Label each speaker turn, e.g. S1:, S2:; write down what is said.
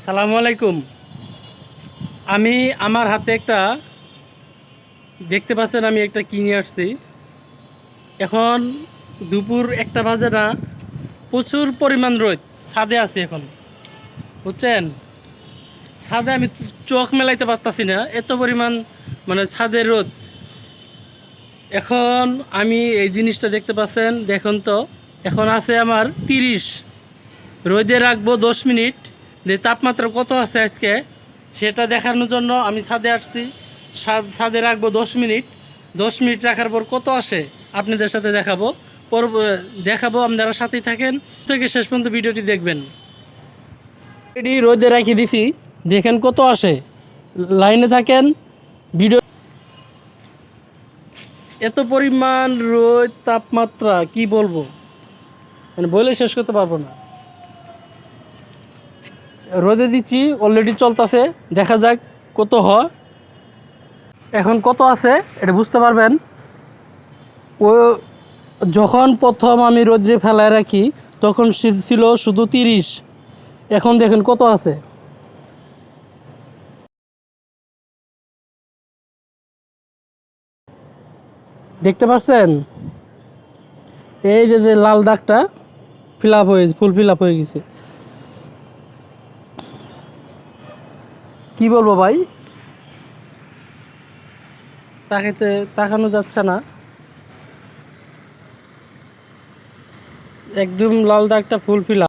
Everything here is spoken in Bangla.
S1: আসসালামু আলাইকুম। আমি আমার হাতে একটা দেখতে পাচ্ছেন, আমি একটা কিনে আসছি। এখন দুপুর 1টা বাজে না, প্রচুর পরিমাণ রোদ ছাদে আছে এখন, বুঝছেন? ছাদে আমি চোখ মেলাইতে পারতাছি না, এত পরিমাণ মানে ছাদে রোদ। এখন আমি এই জিনিসটা দেখতে পাচ্ছেন, দেখুন তো। এখন আছে আমার 30, রোদে রাখবো 10 মিনিট, যে তাপমাত্রা কত আছে আজকে সেটা দেখানোর জন্য আমি ছাদে আসছি। ছাদে রাখবো 10 মিনিট, 10 মিনিট রাখার পর কত আসে আপনাদের সাথে দেখাবো। দেখাবো, আপনারা সাথেই থাকেন, থেকে শেষ পর্যন্ত ভিডিওটি দেখবেন। এটি রোদে রেখে দিছি, দেখেন কত আসে, লাইনে থাকেন। ভিডিও এত পরিমাণ রোদ, তাপমাত্রা কি বলবো, মানে বলে শেষ করতে পারবো না। রোদে দিচ্ছি, অলরেডি চলতেছে, দেখা যাক কত হয়। এখন কত আছে এটা বুঝতে পারবেন। ও যখন প্রথম আমি রোদ্রে ফেলায় রাখি তখন ছিল শুধু 30, এখন দেখেন কত আছে। দেখতে পাচ্ছেন? এই যে লাল দাগটা ফিল আপ হয়ে, ফুল ফিল আপ হয়ে গেছে। কি বলবো ভাই, তাকাইতে তাকানো যাচ্ছে না, একদম লাল দাগটা ফুল ফিল আপ।